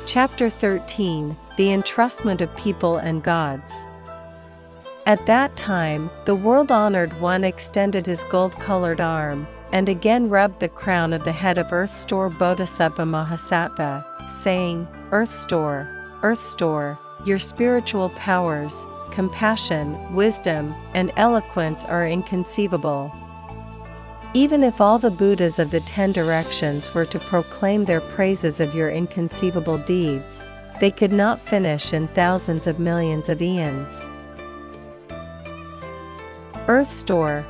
Chapter 13, The Entrustment of People and Gods. At that time, the world-honored one extended his gold-colored arm, and again rubbed the crown of the head of Earth Store Bodhisattva Mahasattva, saying, Earth Store, your spiritual powers, compassion, wisdom, and eloquence are inconceivable. Even if all the Buddhas of the 10 directions were to proclaim their praises of your inconceivable deeds, they could not finish in thousands of millions of eons. Earth Store,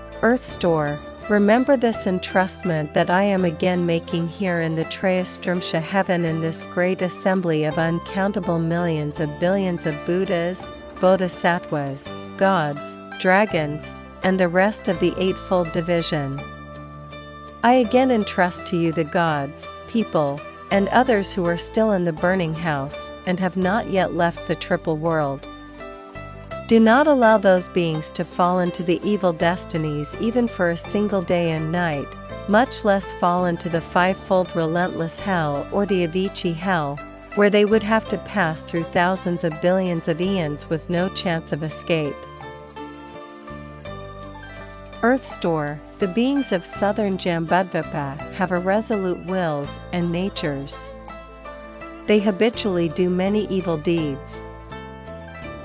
remember this entrustment that I am again making here in the Trayastrimsha heaven in this great assembly of uncountable millions of billions of Buddhas, Bodhisattvas, gods, dragons, and the rest of the Eightfold Division. I again entrust to you the gods, people, and others who are still in the burning house, and have not yet left the triple world. Do not allow those beings to fall into the evil destinies even for a single day and night, much less fall into the fivefold relentless hell or the Avicii hell, where they would have to pass through thousands of billions of eons with no chance of escape. Earth Store, the beings of southern Jambudvipa have irresolute wills and natures. They habitually do many evil deeds.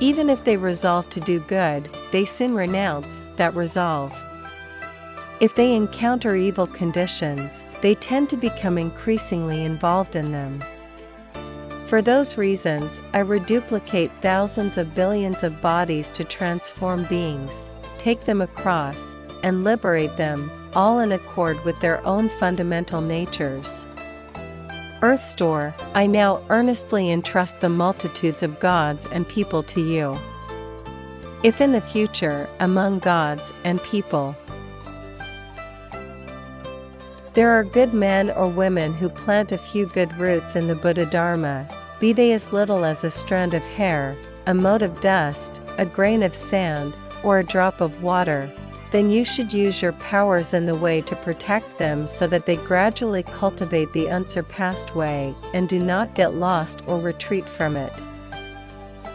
Even if they resolve to do good, they soon renounce that resolve. If they encounter evil conditions, they tend to become increasingly involved in them. For those reasons, I reduplicate thousands of billions of bodies to transform beings, take them across, and liberate them, all in accord with their own fundamental natures. Earth Store, I now earnestly entrust the multitudes of gods and people to you. If in the future, among gods and people, there are good men or women who plant a few good roots in the Buddha Dharma, be they as little as a strand of hair, a mote of dust, a grain of sand, or a drop of water, then you should use your powers in the way to protect them so that they gradually cultivate the unsurpassed way and do not get lost or retreat from it.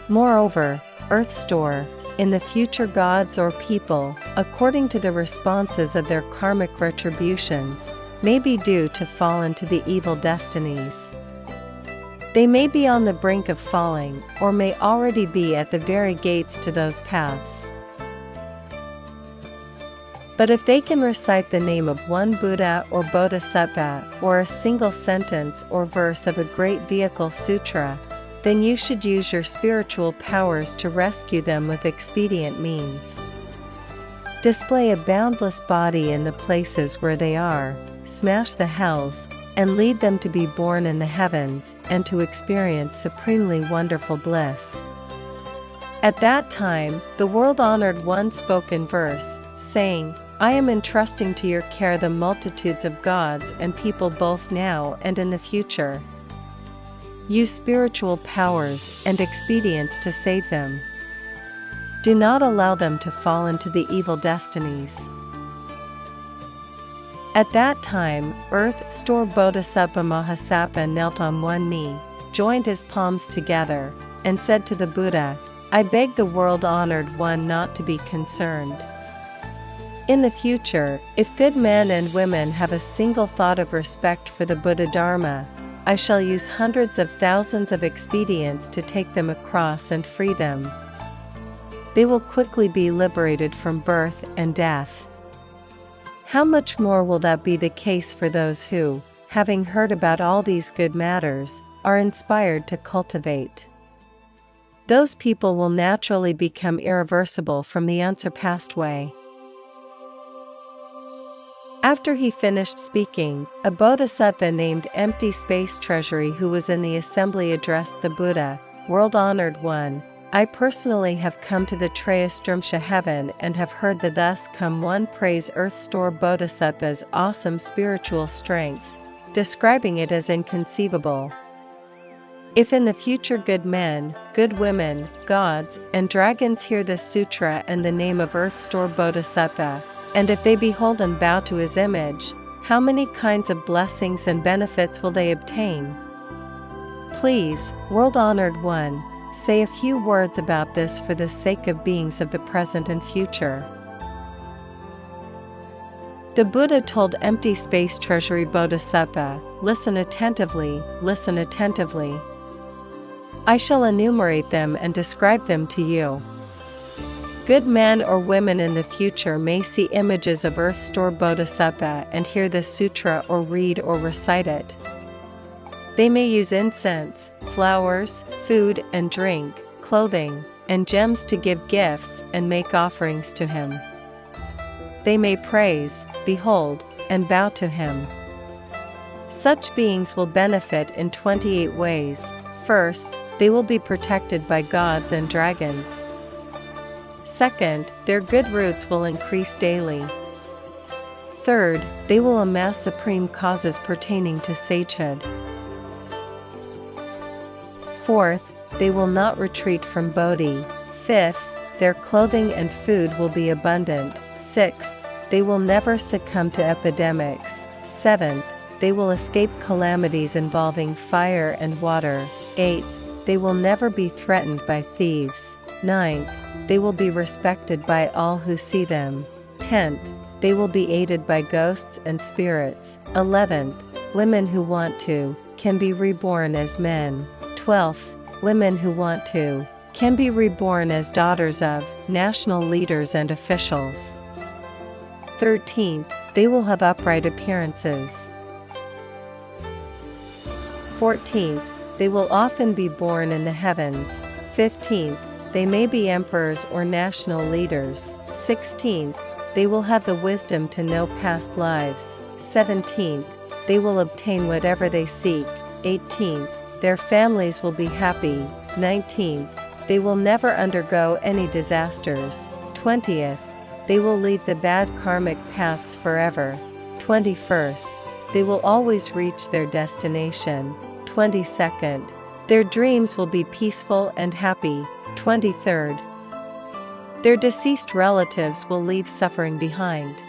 Moreover, Earth Store, in the future gods or people, according to the responses of their karmic retributions, may be due to fall into the evil destinies. They may be on the brink of falling, or may already be at the very gates to those paths. But if they can recite the name of one Buddha or Bodhisattva, or a single sentence or verse of a great vehicle sutra, then you should use your spiritual powers to rescue them with expedient means. Display a boundless body in the places where they are, smash the hells, and lead them to be born in the heavens and to experience supremely wonderful bliss. At that time, the world-honored one spoke in verse, saying, I am entrusting to your care the multitudes of gods and people both now and in the future. Use spiritual powers and expedients to save them. Do not allow them to fall into the evil destinies. At that time, Earth Store Bodhisattva Mahasattva knelt on one knee, joined his palms together, and said to the Buddha, I beg the world-honored one not to be concerned. In the future, if good men and women have a single thought of respect for the Buddha Dharma, I shall use hundreds of thousands of expedients to take them across and free them. They will quickly be liberated from birth and death. How much more will that be the case for those who, having heard about all these good matters, are inspired to cultivate? Those people will naturally become irreversible from the unsurpassed way. After he finished speaking, a bodhisattva named Empty Space Treasury who was in the assembly addressed the Buddha, World-honored one, I personally have come to the Trayastrimsha heaven and have heard the thus come one praise Earth Store Bodhisattva's awesome spiritual strength, describing it as inconceivable. If in the future good men, good women, gods, and dragons hear this sutra and the name of Earth Store Bodhisattva, and if they behold and bow to his image, how many kinds of blessings and benefits will they obtain? Please, world-honored one, say a few words about this for the sake of beings of the present and future. The Buddha told empty space treasury Bodhisattva, listen attentively, listen attentively. I shall enumerate them and describe them to you. Good men or women in the future may see images of Earth Store Bodhisattva and hear this sutra or read or recite it. They may use incense, flowers, food and drink, clothing, and gems to give gifts and make offerings to him. They may praise, behold, and bow to him. Such beings will benefit in 28 ways. First, they will be protected by gods and dragons. Second, their good roots will increase daily. Third, they will amass supreme causes pertaining to sagehood. Fourth, they will not retreat from Bodhi. Fifth, their clothing and food will be abundant. Sixth, they will never succumb to epidemics. Seventh, they will escape calamities involving fire and water. Eighth, they will never be threatened by thieves. Ninth, they will be respected by all who see them. 10th, they will be aided by ghosts and spirits. 11th, women who want to can be reborn as men. 12th, women who want to can be reborn as daughters of national leaders and officials. 13th, they will have upright appearances. 14th, they will often be born in the heavens. 15th, they may be emperors or national leaders. 16th, they will have the wisdom to know past lives. 17th, they will obtain whatever they seek. 18th, their families will be happy. 19th, they will never undergo any disasters. 20th, they will leave the bad karmic paths forever. 21st, they will always reach their destination. 22nd, their dreams will be peaceful and happy. 23rd, their deceased relatives will leave suffering behind.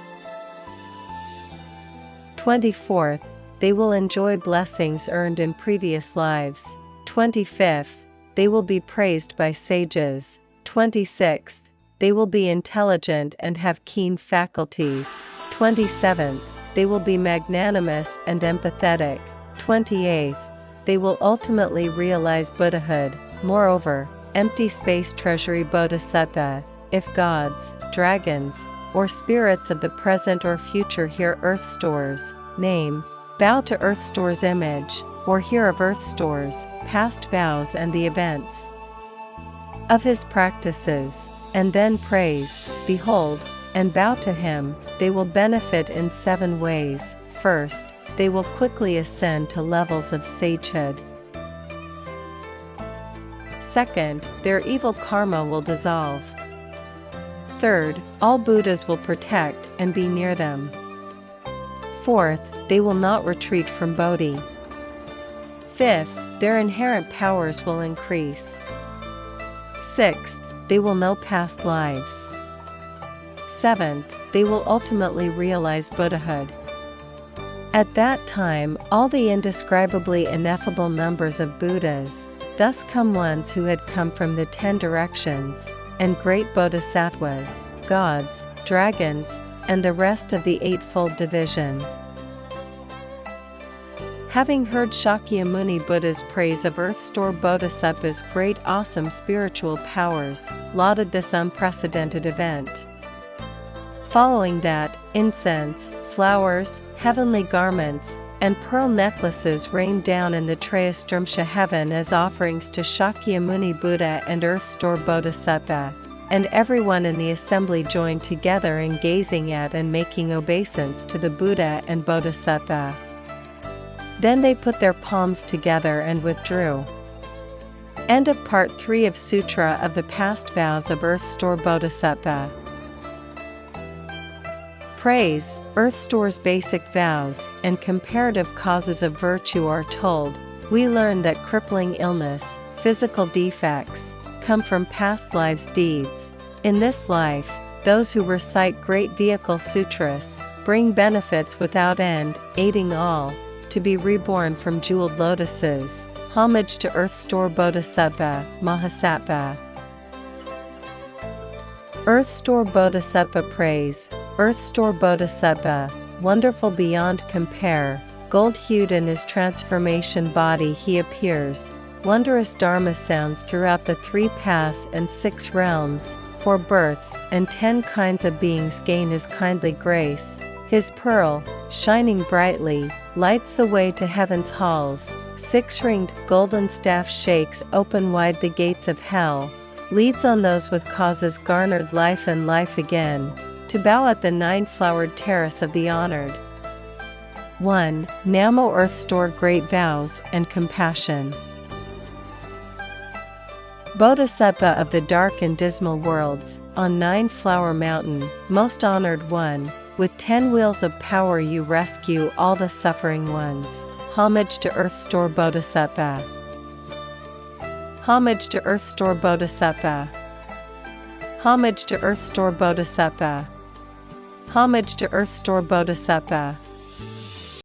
24th, they will enjoy blessings earned in previous lives. 25th, they will be praised by sages. 26th, they will be intelligent and have keen faculties. 27th, they will be magnanimous and empathetic. 28th, they will ultimately realize Buddhahood. Moreover, empty space treasury Bodhisattva, if gods, dragons, or spirits of the present or future hear Earth Store's name, bow to Earth Store's image, or hear of Earth Store's past vows and the events of his practices, and then praise, behold, and bow to him, they will benefit in 7 ways. First, they will quickly ascend to levels of sagehood. Second, their evil karma will dissolve. Third, all Buddhas will protect and be near them. Fourth, they will not retreat from Bodhi. Fifth, their inherent powers will increase. Sixth, they will know past lives. Seventh, they will ultimately realize Buddhahood. At that time, all the indescribably ineffable numbers of Buddhas, thus come ones who had come from the 10 directions, and great bodhisattvas, gods, dragons, and the rest of the Eightfold Division. Having heard Shakyamuni Buddha's praise of Earth Store Bodhisattva's great awesome spiritual powers, lauded this unprecedented event. Following that, incense, flowers, heavenly garments, and pearl necklaces rained down in the Trayastrimsha heaven as offerings to Shakyamuni Buddha and Earth Store Bodhisattva, and everyone in the assembly joined together in gazing at and making obeisance to the Buddha and Bodhisattva. Then they put their palms together and withdrew. End of Part 3 of Sutra of the Past Vows of Earth Store Bodhisattva. Praise, Earth Store's basic vows, and comparative causes of virtue are told. We learn that crippling illness, physical defects, come from past lives' deeds. In this life, those who recite great vehicle sutras bring benefits without end, aiding all to be reborn from jeweled lotuses, Homage to Earth Store Bodhisattva, Mahasattva. Earth Store Bodhisattva praise, Earth Store Bodhisattva, wonderful beyond compare, gold-hued in his transformation body he appears, wondrous dharma sounds throughout the 3 paths and 6 realms, 4 births and 10 kinds of beings gain his kindly grace, his pearl, shining brightly, lights the way to heaven's halls, 6-ringed golden staff shakes open wide the gates of hell, leads on those with causes garnered life and life again, to bow at the 9-flowered terrace of the honored. 1. Namo Earth Store Great Vows and Compassion. Bodhisattva of the dark and dismal worlds, on 9-flower mountain, most honored one, with 10 wheels of power you rescue all the suffering ones. Homage to Earth Store Bodhisattva. Homage to Earth Store Bodhisattva. Homage to Earth Store Bodhisattva. Homage to Earth Store Bodhisattva.